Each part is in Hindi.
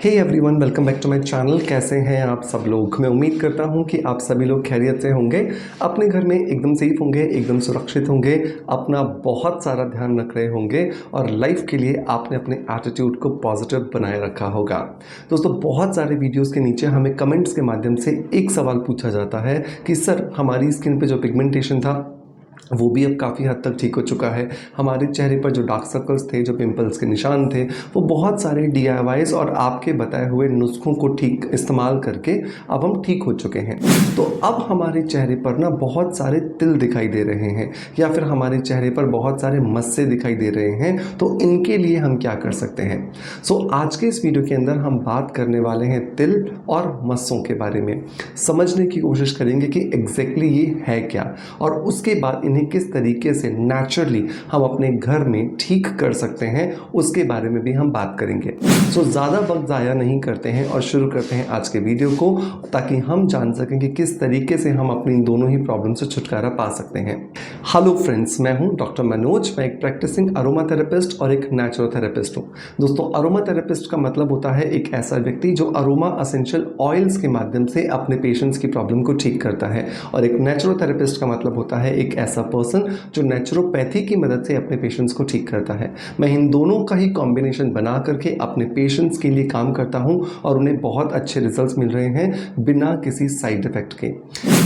Hey everyone, welcome back to my channel. कैसे हैं आप सब लोग? मैं उम्मीद करता हूं कि आप सभी लोग खैरियत से होंगे, अपने घर में एकदम सेफ होंगे, एकदम सुरक्षित होंगे, अपना बहुत सारा ध्यान रख रहे होंगे और लाइफ के लिए आपने अपने एटीट्यूड को पॉजिटिव बनाए रखा होगा। दोस्तों, बहुत सारे वीडियोस के नीचे हमें कमेंट्स के माध्यम से एक सवाल पूछा जाता है कि सर, हमारी स्किन पे जो पिगमेंटेशन था वो भी अब काफ़ी हद तक ठीक हो चुका है। हमारे चेहरे पर जो डार्क सर्कल्स थे, जो पिंपल्स के निशान थे, वो बहुत सारे DIYs और आपके बताए हुए नुस्खों को ठीक इस्तेमाल करके अब हम ठीक हो चुके हैं। तो अब हमारे चेहरे पर ना बहुत सारे तिल दिखाई दे रहे हैं या फिर हमारे चेहरे पर बहुत सारे मस्से दिखाई दे रहे हैं। तो इनके लिए हम क्या कर सकते हैं? आज के इस वीडियो के अंदर हम बात करने वाले हैं तिल और मस्सों के बारे में। समझने की कोशिश करेंगे कि एग्जैक्टली ये है क्या, और उसके बाद इन्हें किस तरीके से नेचुरली हम अपने घर में ठीक कर सकते हैं, उसके बारे में भी हम बात करेंगे। ज़्यादा वक्त ज़ाया नहीं करते हैं और शुरू करते हैं आज के वीडियो को, ताकि हम जान सकें कि किस तरीके से हम अपनी दोनों ही प्रॉब्लम से छुटकारा पा सकते हैं। हेलो फ्रेंड्स, मैं हूं डॉक्टर मनोज। मैं एक प्रैक्टिसिंग अरोमा थेरेपिस्ट और एक नेचुरोथेरेपिस्ट हूं। दोस्तों, अरोमा थेरेपिस्ट का मतलब होता है एक ऐसा व्यक्ति जो अरोमा एसेंशियल ऑयल्स के माध्यम से अपने पेशेंट्स की प्रॉब्लम को ठीक करता है, और एक नेचुरोथेरेपिस्ट का मतलब होता है एक ऐसा पर्सन जो नेचुरोपैथी की मदद से अपने पेशेंट्स को ठीक करता है। मैं इन दोनों का ही कॉम्बिनेशन बना करके अपने पेशेंट्स के लिए काम करता हूं और उन्हें बहुत अच्छे रिजल्ट्स मिल रहे हैं बिना किसी साइड इफेक्ट के।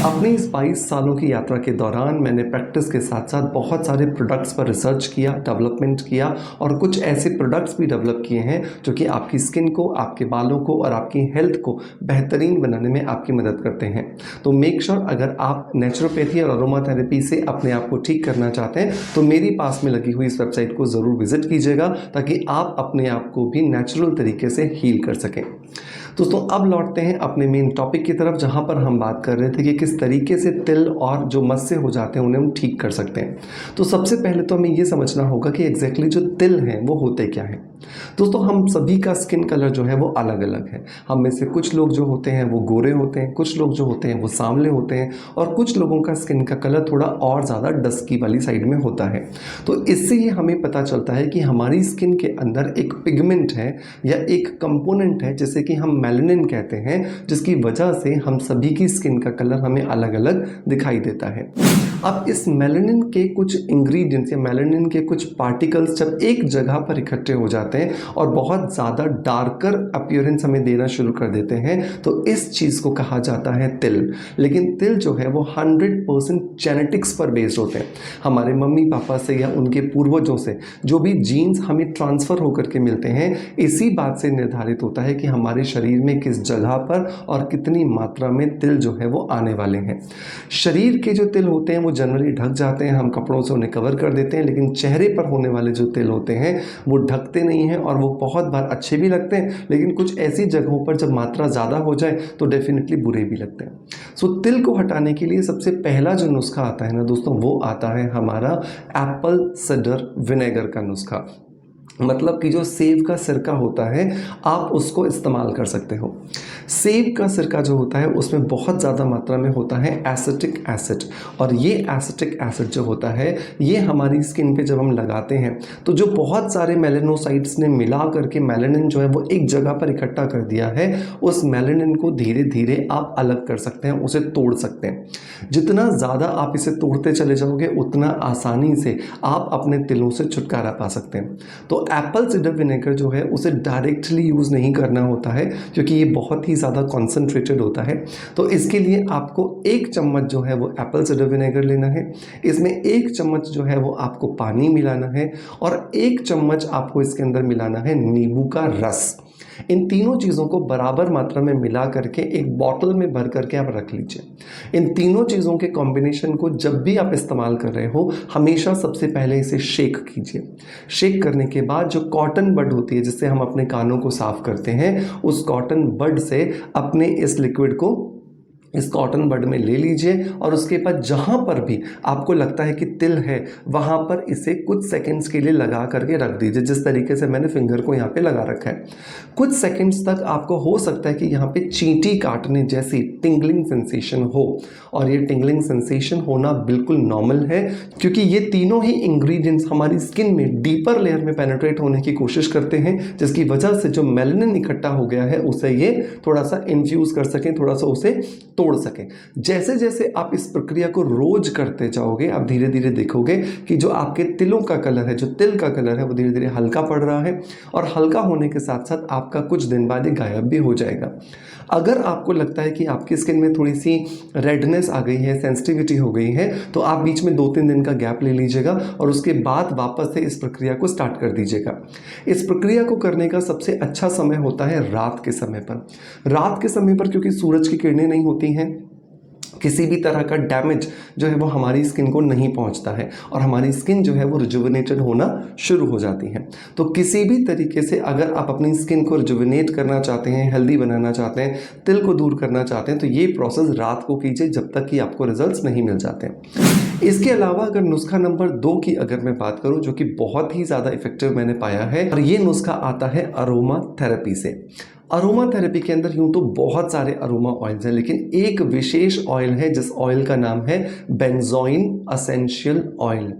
अपनी इस 22 सालों की यात्रा के दौरान मैंने प्रैक्टिस के साथ साथ बहुत सारे प्रोडक्ट्स पर रिसर्च किया, डेवलपमेंट किया, और कुछ ऐसे प्रोडक्ट्स भी डेवलप किए हैं जो कि आपकी स्किन को, आपके बालों को और आपकी हेल्थ को बेहतरीन बनाने में आपकी मदद करते हैं। तो मेक श्योर अगर आप नेचुरोपैथी और अरोमा थेरेपी से अपने आप को ठीक करना चाहते हैं तो मेरी पास में लगी हुई इस वेबसाइट को ज़रूर विजिट कीजिएगा, ताकि आप अपने आप को भी नेचुरल तरीके से हील कर सकें। दोस्तों, अब लौटते हैं अपने मेन टॉपिक की तरफ, जहां पर हम बात कर रहे थे कि किस तरीके से तिल और जो मस्से हो जाते हैं उन्हें हम ठीक कर सकते हैं। तो सबसे पहले तो हमें ये समझना होगा कि एग्जैक्टली जो तिल हैं वो होते क्या हैं। दोस्तों, हम सभी का स्किन कलर जो है वो अलग अलग है। हम में से कुछ लोग जो होते हैं वो गोरे होते हैं, कुछ लोग जो होते हैं वो सांवले होते हैं, और कुछ लोगों का स्किन का कलर थोड़ा और ज़्यादा डस्की वाली साइड में होता है। तो इससे ही हमें पता चलता है कि हमारी स्किन के अंदर एक पिगमेंट है या एक कंपोनेंट है जिसे कि हम मेलानिन कहते हैं, जिसकी वजह से हम सभी की स्किन का कलर हमें अलग अलग दिखाई देता है। अब इस मेलानिन के कुछ इंग्रेडिएंट्स या मेलानिन के कुछ पार्टिकल्स जब एक जगह पर इकट्ठे हो जाते हैं और बहुत ज़्यादा डार्कर अपीयरेंस हमें देना शुरू कर देते हैं, तो इस चीज़ को कहा जाता है तिल। लेकिन तिल जो है वो 100% जेनेटिक्स पर बेस्ड होते हैं। हमारे मम्मी पापा से या उनके पूर्वजों से जो भी जीन्स हमें ट्रांसफ़र होकर के मिलते हैं, इसी बात से निर्धारित होता है कि हमारे शरीर में किस जगह पर और कितनी मात्रा में तिल जो है वो आने वाले हैं। शरीर के जो तिल होते हैं वो जनरली ढक जाते हैं, हम कपड़ों से उन्हें कवर कर देते हैं, लेकिन चेहरे पर होने वाले जो तिल होते हैं वो ढकते नहीं हैं, और वो बहुत बार अच्छे भी लगते हैं, लेकिन कुछ ऐसी जगहों पर जब मात्रा ज़्यादा हो जाए तो डेफिनेटली बुरे भी लगते हैं। तिल को हटाने के लिए सबसे पहला जो नुस्खा आता है ना दोस्तों, वो आता है हमारा एप्पल साइडर विनेगर का नुस्खा। मतलब कि जो सेब का सिरका होता है, आप उसको इस्तेमाल कर सकते हो। सेब का सिरका जो होता है उसमें बहुत ज़्यादा मात्रा में होता है एसिटिक एसिड, और ये एसिटिक एसिड जो होता है ये हमारी स्किन पे जब हम लगाते हैं तो जो बहुत सारे मेलानोसाइट्स ने मिला करके मेलानिन जो है वो एक जगह पर इकट्ठा कर दिया है, उस मेलानिन को धीरे धीरे आप अलग कर सकते हैं, उसे तोड़ सकते हैं। जितना ज़्यादा आप इसे तोड़ते चले जाओगे उतना आसानी से आप अपने तिलों से छुटकारा पा सकते हैं। तो एप्पल साइडर विनेगर जो है उसे डायरेक्टली यूज़ नहीं करना होता है, क्योंकि ये बहुत ही ज़्यादा कॉन्सेंट्रेटेड होता है। तो इसके लिए आपको 1 चम्मच जो है वो एप्पल साइडर विनेगर लेना है, इसमें 1 चम्मच जो है वो आपको पानी मिलाना है, और 1 चम्मच आपको इसके अंदर मिलाना है नींबू का रस। इन तीनों चीज़ों को बराबर मात्रा में मिला करके एक बॉटल में भर करके आप रख लीजिए। इन तीनों चीज़ों के कॉम्बिनेशन को जब भी आप इस्तेमाल कर रहे हो, हमेशा सबसे पहले इसे शेक कीजिए। शेक करने के बाद जो कॉटन बड होती है जिससे हम अपने कानों को साफ करते हैं, उस कॉटन बड से अपने इस लिक्विड को इस कॉटन बड में ले लीजिए और उसके बाद जहाँ पर भी आपको लगता है कि तिल है वहाँ पर इसे कुछ सेकंड्स के लिए लगा करके रख दीजिए, जिस तरीके से मैंने फिंगर को यहाँ पे लगा रखा है। कुछ सेकंड्स तक आपको हो सकता है कि यहाँ पे चींटी काटने जैसी टिंगलिंग सेंसेशन हो, और ये टिंगलिंग सेंसेशन होना बिल्कुल नॉर्मल है, क्योंकि ये तीनों ही इंग्रेडिएंट्स हमारी स्किन में डीपर लेयर में पेनिट्रेट होने की कोशिश करते हैं, जिसकी वजह से जो मेलानिन इकट्ठा हो गया है उसे ये थोड़ा सा इन्फ्यूज़ कर सकें, थोड़ा सा उसे तोड़ सकें। जैसे जैसे आप इस प्रक्रिया को रोज करते जाओगे, आप धीरे धीरे देखोगे कि जो आपके तिलों का कलर है, जो तिल का कलर है, वो धीरे धीरे हल्का पड़ रहा है, और हल्का होने के साथ साथ आपका कुछ दिन बाद ये गायब भी हो जाएगा। अगर आपको लगता है कि आपकी स्किन में थोड़ी सी रेडनेस आ गई है, सेंसिटिविटी हो गई है, तो आप बीच में 2-3 दिन का गैप ले लीजिएगा और उसके बाद वापस से इस प्रक्रिया को स्टार्ट कर दीजिएगा। इस प्रक्रिया को करने का सबसे अच्छा समय होता है रात के समय पर। रात के समय पर क्योंकि सूरज की किरणें नहीं होती हैं, किसी भी तरह का डैमेज जो है वो हमारी स्किन को नहीं पहुंचता है, और हमारी स्किन जो है वो रिजुविनेटेड होना शुरू हो जाती है। तो किसी भी तरीके से अगर आप अपनी स्किन को रिजुविनेट करना चाहते हैं, हेल्दी बनाना चाहते हैं, तिल को दूर करना चाहते हैं, तो ये प्रोसेस रात को कीजिए जब तक कि आपको रिजल्ट्स नहीं मिल जाते हैं। इसके अलावा अगर नुस्खा नंबर 2 की अगर मैं बात करूं, जो कि बहुत ही ज़्यादा इफेक्टिव मैंने पाया है, और ये नुस्खा आता है अरोमा थेरेपी से। अरोमा थेरेपी के अंदर यूं तो बहुत सारे अरोमा ऑयल्स हैं, लेकिन एक विशेष ऑयल है जिस ऑयल का नाम है बेंजोइन एसेंशियल ऑयल।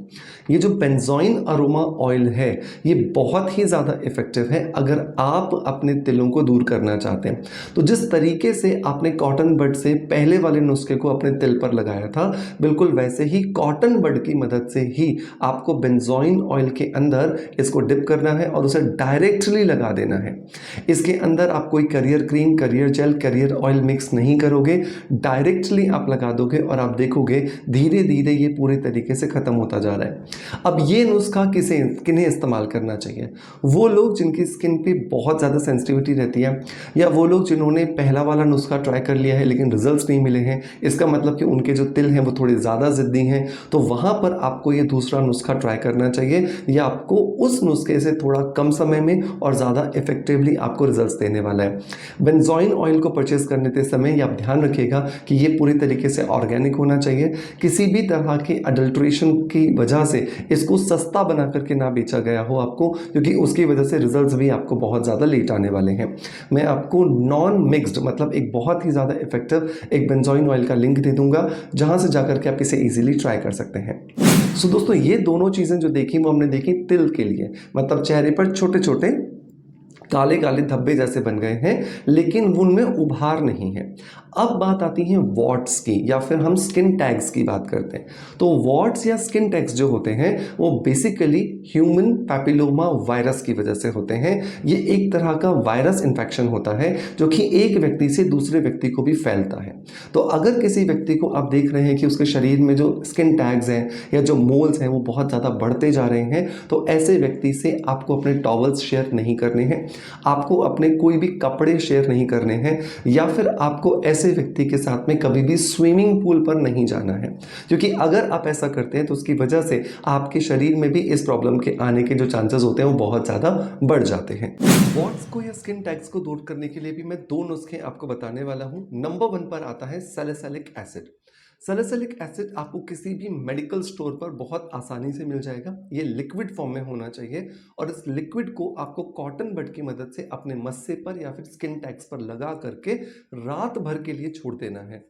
ये जो बेंजोइन अरोमा ऑयल है ये बहुत ही ज़्यादा इफेक्टिव है अगर आप अपने तिलों को दूर करना चाहते हैं। तो जिस तरीके से आपने कॉटन बड से पहले वाले नुस्खे को अपने तिल पर लगाया था, बिल्कुल वैसे ही कॉटन बड की मदद से ही आपको बेंजोइन ऑयल के अंदर इसको डिप करना है और उसे डायरेक्टली लगा देना है। इसके अंदर आप कोई carrier cream, carrier gel, carrier oil mix नहीं करोगे, डायरेक्टली आप लगा दोगे और आप देखोगे धीरे धीरे ये पूरे तरीके से खत्म होता जा रहा है। अब ये नुस्खा किन्हें इस्तेमाल करना चाहिए? वो लोग जिनकी स्किन पे बहुत ज़्यादा सेंसिटिविटी रहती है, या वो लोग जिन्होंने पहला वाला नुस्खा ट्राई कर लिया है लेकिन रिजल्ट्स नहीं मिले हैं, इसका मतलब कि उनके जो तिल हैं वो थोड़े ज़्यादा ज़िद्दी हैं, तो वहाँ पर आपको ये दूसरा नुस्खा ट्राई करना चाहिए। या आपको उस नुस्खे से थोड़ा कम समय में और ज़्यादा इफेक्टिवली आपको रिजल्ट्स देने वाला है। बेंजोइन ऑयल को परचेज करने के समय ये आप ध्यान रखिएगा कि ये पूरी तरीके से ऑर्गेनिक होना चाहिए। किसी भी तरह की अडल्ट्रेशन की वजह से इसको सस्ता बना करके ना बेचा गया हो आपको, क्योंकि उसकी वजह से रिजल्ट्स भी आपको बहुत ज़्यादा लेट आने वाले हैं। मैं आपको नॉन मिक्स्ड मतलब एक बहुत ही ज़्यादा इफेक्टिव एक बेंजोइन ऑयल का लिंक दे दूंगा, जहां से जाकर के आप इसे इजीली ट्राई कर सकते हैं। सो दोस्तों, ये दोनों चीज़ें जो देखी वो हमने देखी तिल के लिए, मतलब चेहरे पर छोटे छोटे काले काले धब्बे जैसे बन गए हैं, लेकिन उनमें उभार नहीं है। अब बात आती है वॉट्स की, या फिर हम स्किन टैग्स की बात करते हैं। तो वॉट्स या स्किन टैग्स जो होते हैं वो बेसिकली ह्यूमन पैपिलोमा वायरस की वजह से होते हैं। ये एक तरह का वायरस इन्फेक्शन होता है जो कि एक व्यक्ति से दूसरे व्यक्ति को भी फैलता है। तो अगर किसी व्यक्ति को आप देख रहे हैं कि उसके शरीर में जो स्किन टैग्स हैं या जो मोल्स हैं वो बहुत ज़्यादा बढ़ते जा रहे हैं, तो ऐसे व्यक्ति से आपको अपने टॉवल्स शेयर नहीं करने हैं, आपको अपने कोई भी कपड़े शेयर नहीं करने हैं, या फिर आपको ऐसे व्यक्ति के साथ में कभी भी स्विमिंग पूल पर नहीं जाना है, क्योंकि अगर आप ऐसा करते हैं तो उसकी वजह से आपके शरीर में भी इस प्रॉब्लम के आने के जो चांसेस होते हैं वो बहुत ज़्यादा बढ़ जाते हैं। वॉट्स को या स्किन टैग्स को दूर करने के लिए भी मैं 2 नुस्खे आपको बताने वाला हूँ। नंबर 1 पर आता है सैलिसिलिक एसिड। सैलिसिलिक एसिड आपको किसी भी मेडिकल स्टोर पर बहुत आसानी से मिल जाएगा। ये लिक्विड फॉर्म में होना चाहिए, और इस लिक्विड को आपको कॉटन बड की मदद से अपने मस्से पर या फिर स्किन टैग्स पर लगा करके रात भर के लिए छोड़ देना है।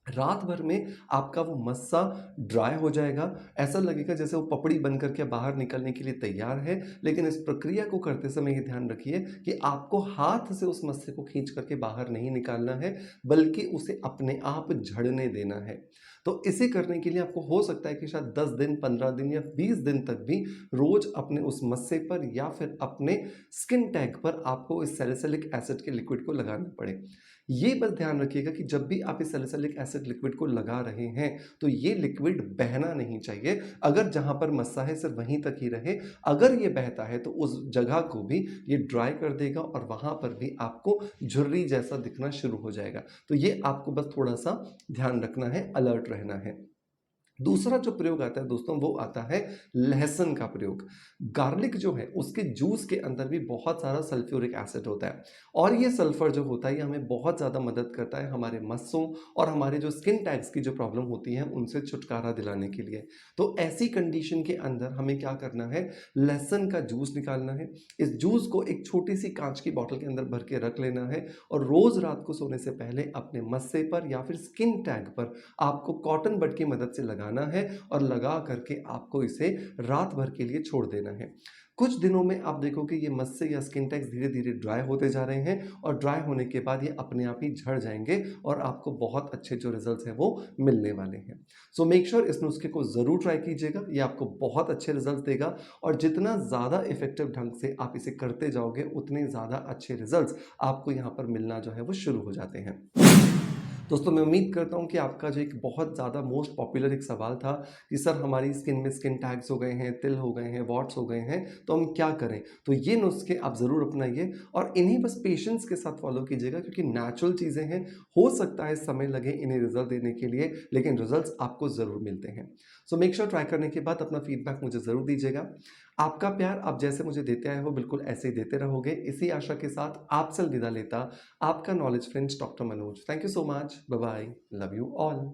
रात भर में आपका वो मस्सा ड्राई हो जाएगा, ऐसा लगेगा जैसे वो पपड़ी बन करके बाहर निकलने के लिए तैयार है। लेकिन इस प्रक्रिया को करते समय ये ध्यान रखिए कि आपको हाथ से उस मस्से को खींच करके बाहर नहीं निकालना है, बल्कि उसे अपने आप झड़ने देना है। तो इसे करने के लिए आपको हो सकता है कि शायद 10 दिन, 15 दिन या 20 दिन तक भी रोज अपने उस मस्से पर या फिर अपने स्किन टैग पर आपको इस सैलिसिलिक एसिड के लिक्विड को लगाना पड़े। ये बस ध्यान रखिएगा कि जब भी आप इस सैलिसिलिक एसिड लिक्विड को लगा रहे हैं तो ये लिक्विड बहना नहीं चाहिए। अगर जहां पर मस्सा है सिर्फ वहीं तक ही रहे। अगर ये बहता है तो उस जगह को भी ये ड्राई कर देगा और वहां पर भी आपको झुर्री जैसा दिखना शुरू हो जाएगा। तो ये आपको बस थोड़ा सा ध्यान रखना है, अलर्ट रहना है। दूसरा जो प्रयोग आता है दोस्तों वो आता है लहसुन का प्रयोग। गार्लिक जो है उसके जूस के अंदर भी बहुत सारा सल्फ्यूरिक एसिड होता है और ये सल्फर जो होता है ये हमें बहुत ज़्यादा मदद करता है हमारे मस्सों और हमारे जो स्किन टैग्स की जो प्रॉब्लम होती है उनसे छुटकारा दिलाने के लिए। तो ऐसी कंडीशन के अंदर हमें क्या करना है, लहसुन का जूस निकालना है। इस जूस को एक छोटी सी कांच की बॉटल के अंदर भर के रख लेना है और रोज़ रात को सोने से पहले अपने मस्से पर या फिर स्किन टैग पर आपको कॉटन बड की मदद से लगाना है और लगा करके आपको इसे रात भर के लिए छोड़ देना है। कुछ दिनों में आप देखोगे ये मस्से या स्किन टैग्स धीरे-धीरे ड्राई होते जा रहे हैं और ड्राई होने के बाद ये अपने आप ही झड़ जाएँगे और आपको बहुत अच्छे जो रिज़ल्ट्स हैं वो मिलने वाले हैं। सो मेक श्योर इस नुस्खे को ज़रूर ट्राई कीजिएगा, ये आपको बहुत अच्छे रिज़ल्ट्स देगा और जितना ज़्यादा इफ़ेक्टिव ढंग से आप इसे करते जाओगे, उतने ज़्यादा अच्छे रिज़ल्ट्स आपको यहाँ पर मिलना जो है वो शुरू हो जाते हैं। दोस्तों मैं उम्मीद करता हूँ कि आपका जो एक बहुत ज़्यादा मोस्ट पॉपुलर एक सवाल था कि सर हमारी स्किन में स्किन टैग्स हो गए हैं, तिल हो गए हैं, वॉट्स हो गए हैं, तो हम क्या करें? तो ये नुस्खे आप ज़रूर अपनाइए और इन्हें बस पेशेंस के साथ फॉलो कीजिएगा क्योंकि नेचुरल चीज़ें हैं, हो सकता है समय लगे इन्हें रिजल्ट देने के लिए, लेकिन रिजल्ट्स आपको ज़रूर मिलते हैं। सो मेक श्योर ट्राई करने के बाद अपना फीडबैक मुझे ज़रूर दीजिएगा। आपका प्यार आप जैसे मुझे देते आए हो बिल्कुल ऐसे ही देते रहोगे, इसी आशा के साथ आपसे अलविदा लेता आपका knowledge friends doctor Manoj. Thank you so much. Bye bye. Love you all.